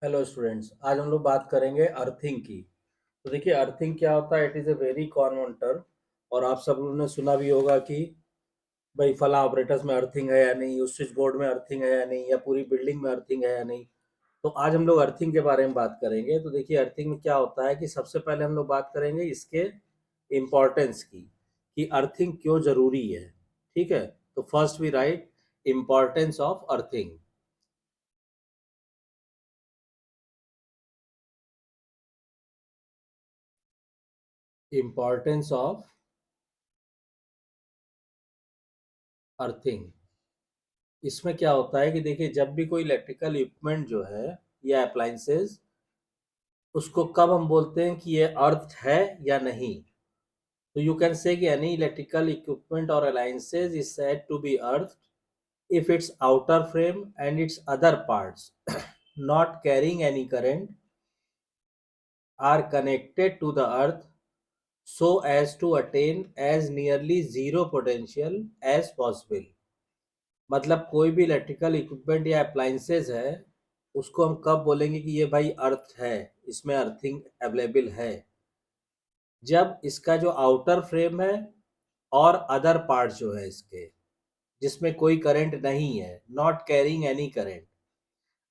Hello students, आज हम लोग बात करेंगे अर्थिंग की। तो देखिए, अर्थिंग क्या होता है। It is a very common term और आप सब लोगों ने सुना भी होगा कि भाई फला ऑपरेटर्स में अर्थिंग है या नहीं, उस स्विच बोर्ड में अर्थिंग है या नहीं, या पूरी बिल्डिंग में अर्थिंग है या नहीं। तो आज हम लोग अर्थिंग के बारे में बात करेंगे। तो देखिए, अर्थिंग में क्या होता है कि सबसे पहले हम लोग बात करेंगे इसके इम्पोर्टेंस की, कि अर्थिंग क्यों ज़रूरी है। ठीक है, तो first we write importance of earthing. Importance of earthing. इसमें क्या होता है कि देखिए, जब भी कोई इलेक्ट्रिकल इक्विपमेंट जो है या अप्लायंसेस, उसको कब हम बोलते हैं कि ये अर्थ है या नहीं। तो यू कैन से कि एनी इलेक्ट्रिकल इक्विपमेंट और appliances is said to be earth if its outer frame and its other parts not carrying any current are connected to the earth so as to attain as nearly zero potential as possible। मतलब कोई भी electrical equipment या appliances है, उसको हम कब बोलेंगे कि ये भाई अर्थ है, इसमें अर्थिंग अवेलेबल है। जब इसका जो आउटर फ्रेम है और अदर पार्ट जो है इसके, जिसमें कोई करंट नहीं है, not carrying any current,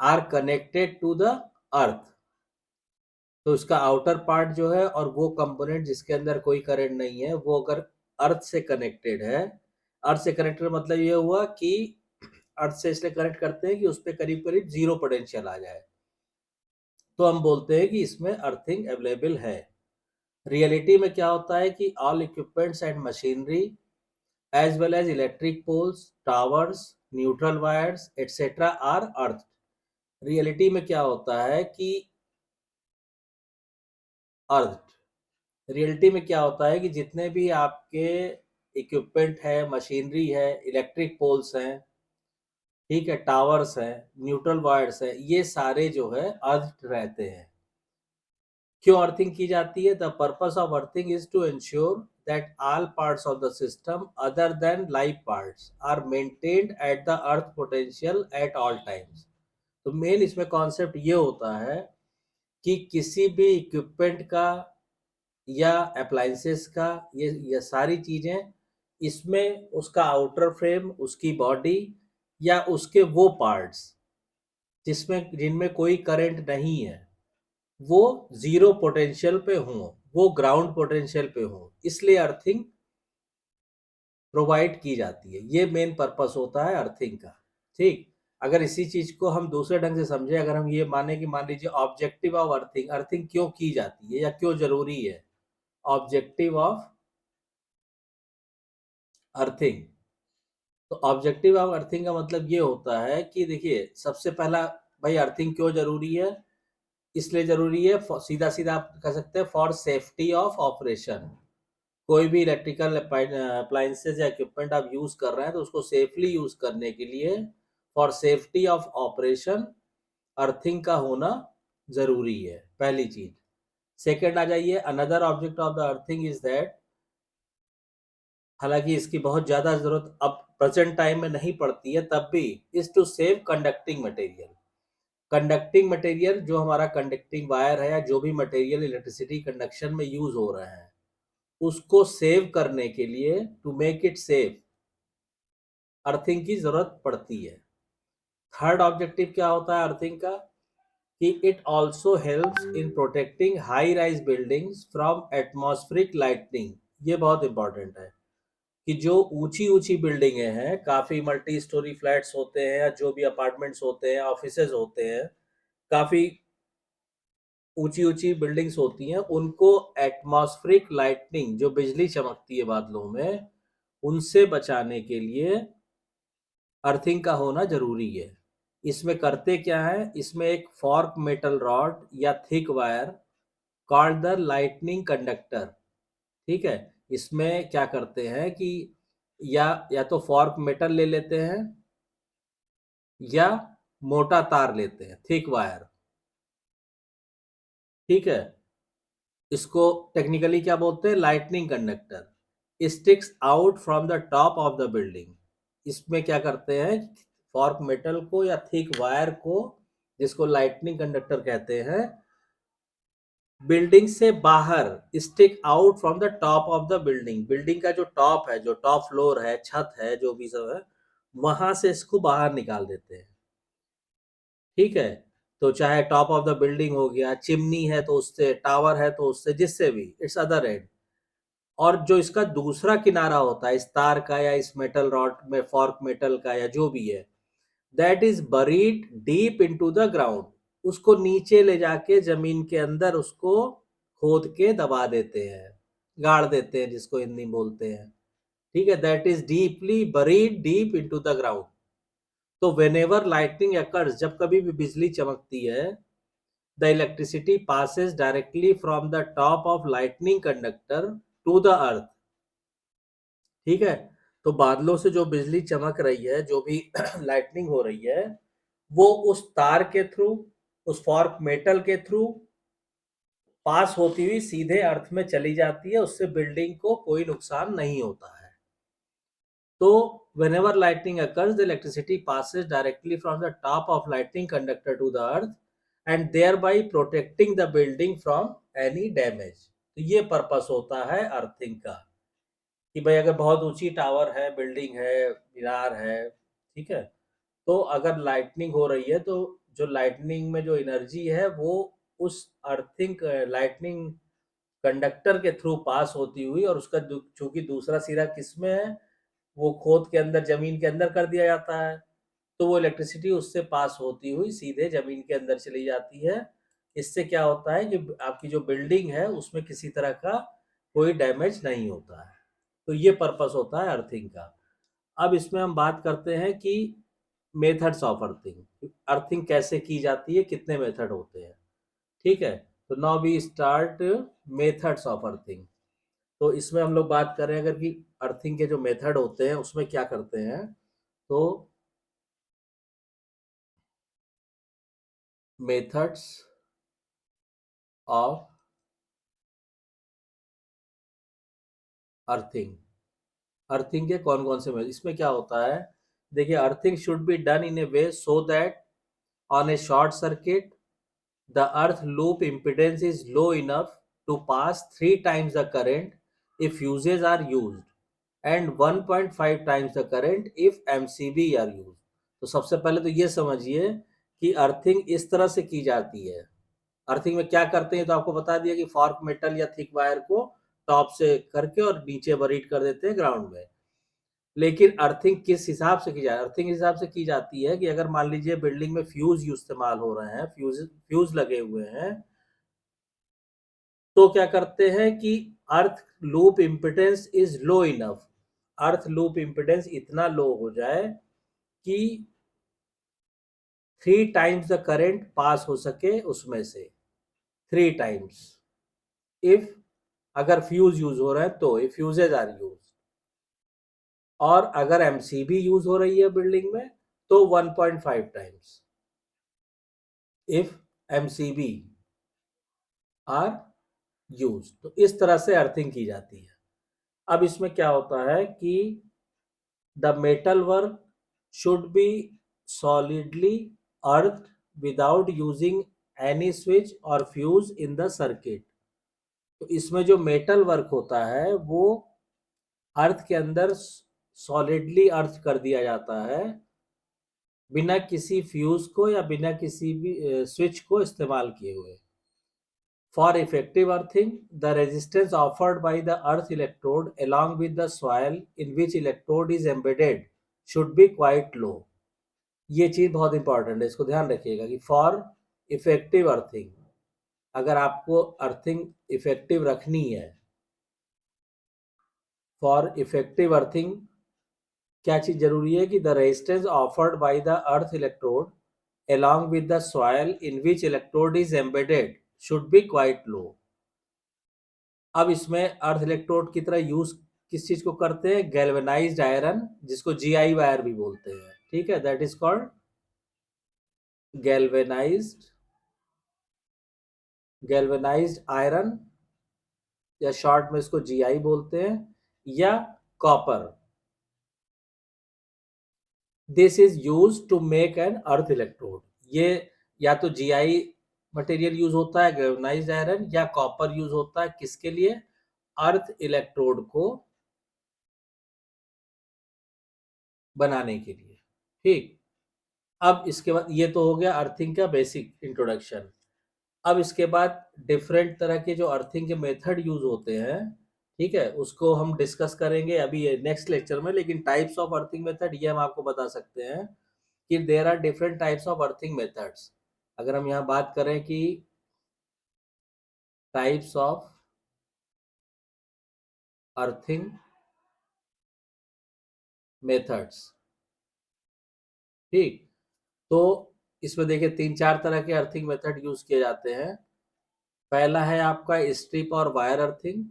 are connected to the earth. तो इसका आउटर पार्ट जो है और वो कंपोनेंट जिसके अंदर कोई करंट नहीं है, वो अगर अर्थ से कनेक्टेड है। अर्थ से कनेक्टेड मतलब ये हुआ कि अर्थ से इसलिए कनेक्ट करते हैं कि उस पर करीब करीब जीरो पोटेंशियल आ जाए, तो हम बोलते हैं कि इसमें अर्थिंग अवेलेबल है। रियलिटी में क्या होता है कि all equipments and machinery as well as electric poles, towers, neutral wires etcetera are earth. Reality में क्या होता है कि अर्थ रियलिटी में क्या होता है कि जितने भी आपके इक्विपमेंट है, मशीनरी है, इलेक्ट्रिक पोल्स हैं, ठीक है, टावर्स हैं, न्यूट्रल वायर्स है, ये सारे जो है अर्थ रहते हैं। क्यों अर्थिंग की जाती है? The purpose of earthing is to ensure that all parts of the system other than live parts are maintained at the earth potential at all times. तो मेन इसमें कॉन्सेप्ट ये होता है कि किसी भी इक्विपमेंट का या अप्लायंसेस का, ये सारी चीज़ें, इसमें उसका आउटर फ्रेम, उसकी बॉडी या उसके वो पार्ट्स जिनमें कोई करंट नहीं है, वो ज़ीरो पोटेंशियल पे हों, वो ग्राउंड पोटेंशियल पे हों, इसलिए अर्थिंग प्रोवाइड की जाती है। ये मेन पर्पस होता है अर्थिंग का। ठीक, अगर इसी चीज़ को हम दूसरे ढंग से समझें, अगर हम ये माने कि मान लीजिए ऑब्जेक्टिव ऑफ अर्थिंग, अर्थिंग क्यों की जाती है या क्यों ज़रूरी है। ऑब्जेक्टिव ऑफ अर्थिंग, तो ऑब्जेक्टिव ऑफ अर्थिंग का मतलब ये होता है कि देखिए, सबसे पहला, भाई अर्थिंग क्यों जरूरी है? इसलिए जरूरी है, सीधा सीधा आप कह सकते हैं, फॉर सेफ्टी ऑफ ऑपरेशन। कोई भी इलेक्ट्रिकल अप्लायंसेज या इक्विपमेंट आप यूज कर रहे हैं, तो उसको सेफली यूज करने के लिए, for safety of operation, earthing का होना जरूरी है, पहली चीज। सेकेंड आ जाइए, another object of the earthing is that, हालांकि इसकी बहुत ज़्यादा ज़रूरत अब प्रेजेंट टाइम में नहीं पड़ती है, तब भी, is to save conducting material. Conducting material, जो हमारा कंडक्टिंग वायर है या जो भी मटेरियल इलेक्ट्रिसिटी कंडक्शन में यूज हो रहे हैं, उसको सेव करने के लिए, to make it safe, earthing की जरूरत पड़ती है। थर्ड ऑब्जेक्टिव क्या होता है अर्थिंग का? कि it also helps in protecting high rise buildings from atmospheric lightning. ये बहुत इंपॉर्टेंट है कि जो ऊंची ऊंची बिल्डिंगें हैं, काफ़ी मल्टी स्टोरी फ्लैट्स होते हैं या जो भी अपार्टमेंट्स होते हैं, ऑफिसेज होते हैं, काफ़ी ऊंची ऊंची बिल्डिंग्स होती हैं, उनको एटमॉस्फेरिक लाइटनिंग, जो बिजली चमकती है बादलों में, उनसे बचाने के लिए अर्थिंग का होना जरूरी है। इसमें करते क्या है, इसमें एक फॉर्क मेटल रॉड या thick wire called the lightning conductor, ठीक है, इसमें क्या करते हैं कि या तो फॉर्क मेटल ले लेते हैं या मोटा तार लेते हैं, थिक वायर। ठीक है, इसको टेक्निकली क्या बोलते हैं? Lightning conductor. Sticks out from the top of the building. इसमें क्या करते हैं, फॉर्क मेटल को या थिक वायर को जिसको लाइटनिंग कंडक्टर कहते हैं, बिल्डिंग से बाहर stick out from the top of the building, building का जो टॉप है, जो टॉप फ्लोर है, छत है, जो भी सब है, वहां से इसको बाहर निकाल देते हैं। ठीक है, तो चाहे टॉप ऑफ द बिल्डिंग हो गया, चिमनी है तो उससे, टावर है तो उससे, जिससे भी, इट्स अदर एंड। और जो इसका दूसरा किनारा होता है इस तार का या इस मेटल रॉड में, फॉर्क मेटल का या जो भी है, that is buried deep into the ground, उसको नीचे ले जाके जमीन के अंदर उसको खोद के दबा देते हैं, गाड़ देते हैं, जिसको हिंदी में बोलते हैं। ठीक है, that is deeply buried deep into the ground. तो व्हेनेवर लाइटनिंग अकर्स, जब कभी भी बिजली चमकती है, the electricity passes directly from the top of lightning conductor to the earth. ठीक है, तो बादलों से जो बिजली चमक रही है, जो भी लाइटनिंग हो रही है, वो उस तार के थ्रू, उस फॉर्क मेटल के थ्रू पास होती हुई सीधे अर्थ में चली जाती है, उससे बिल्डिंग को कोई नुकसान नहीं होता है। तो whenever lightning occurs, the electricity passes directly from the top of lightning conductor to the earth and thereby protecting the building from any damage. तो ये पर्पस होता है अर्थिंग का, कि भाई अगर बहुत ऊंची टावर है, बिल्डिंग है, मीनार है, ठीक है, तो अगर लाइटनिंग हो रही है तो जो लाइटनिंग में जो एनर्जी है वो उस अर्थिंग लाइटनिंग कंडक्टर के थ्रू पास होती हुई, और उसका चूंकि दूसरा सिरा किसमें है, वो खोद के अंदर, जमीन के अंदर कर दिया जाता है, तो वो इलेक्ट्रिसिटी उससे पास होती हुई सीधे जमीन के अंदर चली जाती है। इससे क्या होता है कि आपकी जो बिल्डिंग है उसमें किसी तरह का कोई डैमेज नहीं होता है। तो ये पर्पस होता है अर्थिंग का। अब इसमें हम बात करते हैं कि मेथड्स ऑफ अर्थिंग, अर्थिंग कैसे की जाती है, कितने मेथड होते हैं। ठीक है, तो now we start methods of earthing. तो इसमें हम लोग बात करें अगर कि अर्थिंग के जो मेथड होते हैं उसमें क्या करते हैं, तो मेथड्स ऑफ अर्थिंग, अर्थिंग के कौन कौन से मेथड, इसमें क्या होता है, देखिए, earthing should be done in A way so that on A short circuit the earth loop impedance is low enough to pass 3 times the current if fuses are used and 1.5 times the current if MCB are used। तो सबसे पहले तो ये समझिए कि earthing इस तरह से की जाती है। अर्थिंग में क्या करते हैं, तो आपको बता दिया कि फॉर्क मेटल या थिक वायर को टॉप से करके और नीचे बरीड कर देते हैं ग्राउंड में। लेकिन अर्थिंग किस हिसाब से की जाए, अर्थिंग इस हिसाब से की जाती है कि अगर मान लीजिए बिल्डिंग में फ्यूज इस्तेमाल हो रहे हैं, फ्यूज लगे हुए हैं, तो क्या करते हैं कि earth loop impedance is low enough, earth loop impedance इतना लो हो जाए कि 3 टाइम्स द करंट पास हो सके उसमें से, 3 टाइम्स, इफ अगर फ्यूज यूज हो रहा है तो, इफ फ्यूजेज आर यूज, और अगर एमसीबी यूज हो रही है बिल्डिंग में तो 1.5 times, if MCB are use. तो इस तरह से अर्थिंग की जाती है। अब इसमें क्या होता है कि the metal work should be solidly earthed without using any switch or fuse in the circuit। तो इसमें जो मेटल वर्क होता है वो अर्थ के अंदर सॉलिडली अर्थ कर दिया जाता है, बिना किसी फ्यूज को या बिना किसी भी स्विच को इस्तेमाल किए हुए। For effective earthing, the resistance offered by the earth electrode along with the soil in which electrode is embedded should be quite low। ये चीज बहुत इंपॉर्टेंट है, इसको ध्यान रखिएगा कि फॉर इफेक्टिव अर्थिंग, अगर आपको अर्थिंग इफेक्टिव रखनी है, फॉर इफेक्टिव अर्थिंग क्या चीज जरूरी है कि the resistance offered by the earth electrode along with the soil in which electrode is embedded should be quite low। अब इसमें अर्थ इलेक्ट्रोड की तरह यूज किस चीज को करते हैं, गैल्वेनाइज्ड आयरन, जिसको जीआई वायर भी बोलते हैं। ठीक है, that is called galvanised, galvanised iron, या शॉर्ट में इसको जीआई बोलते हैं, या copper. This is use to make an earth electrode. ये या तो जीआई मटेरियल यूज होता है, गैल्वेनाइज्ड आयरन, या कॉपर यूज होता है, किसके लिए? अर्थ इलेक्ट्रोड को बनाने के लिए। ठीक, अब इसके बाद ये तो हो गया अर्थिंग का बेसिक इंट्रोडक्शन। अब इसके बाद डिफरेंट तरह के जो अर्थिंग के मेथड यूज होते हैं, ठीक है, उसको हम डिस्कस करेंगे अभी ये नेक्स्ट लेक्चर में। लेकिन टाइप्स ऑफ अर्थिंग मेथड ये हम आपको बता सकते हैं कि there are different types of earthing methods. अगर हम यहाँ बात करें कि टाइप्स ऑफ अर्थिंग मेथड्स, ठीक, तो इसमें देखिए 3-4 तरह के अर्थिंग मेथड यूज किए जाते हैं। पहला है आपका स्ट्रिप और wire earthing.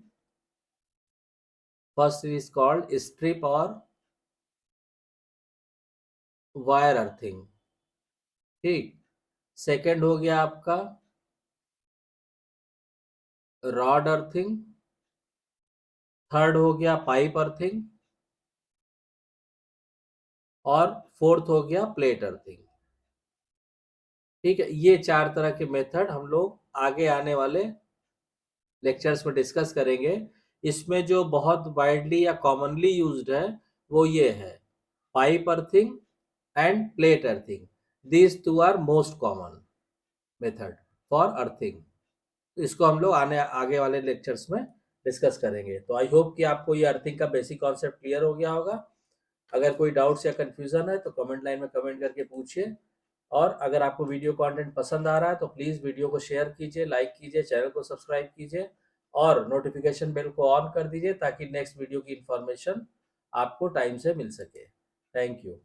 First is called strip और वायर अर्थिंग। ठीक, सेकंड हो गया आपका रॉड अर्थिंग। थर्ड हो गया पाइप अर्थिंग। और फोर्थ हो गया प्लेट अर्थिंग। ठीक है, ये 4 तरह के मेथड हम लोग आगे आने वाले लेक्चर्स में डिस्कस करेंगे। इसमें जो बहुत वाइडली या कॉमनली यूज्ड है वो ये है pipe earthing and plate earthing. These two are most common method for earthing. इसको हम लोग आगे वाले लेक्चर्स में डिस्कस करेंगे। तो आई होप कि आपको ये अर्थिंग का बेसिक कॉन्सेप्ट क्लियर हो गया होगा। अगर कोई डाउट्स या कंफ्यूजन है तो कमेंट लाइन में कमेंट करके पूछिए। और अगर आपको वीडियो कंटेंट पसंद आ रहा है तो प्लीज़ वीडियो को शेयर कीजिए, लाइक कीजिए, चैनल को सब्सक्राइब कीजिए और नोटिफिकेशन बेल को ऑन कर दीजिए ताकि नेक्स्ट वीडियो की इंफॉर्मेशन आपको टाइम से मिल सके। Thank you.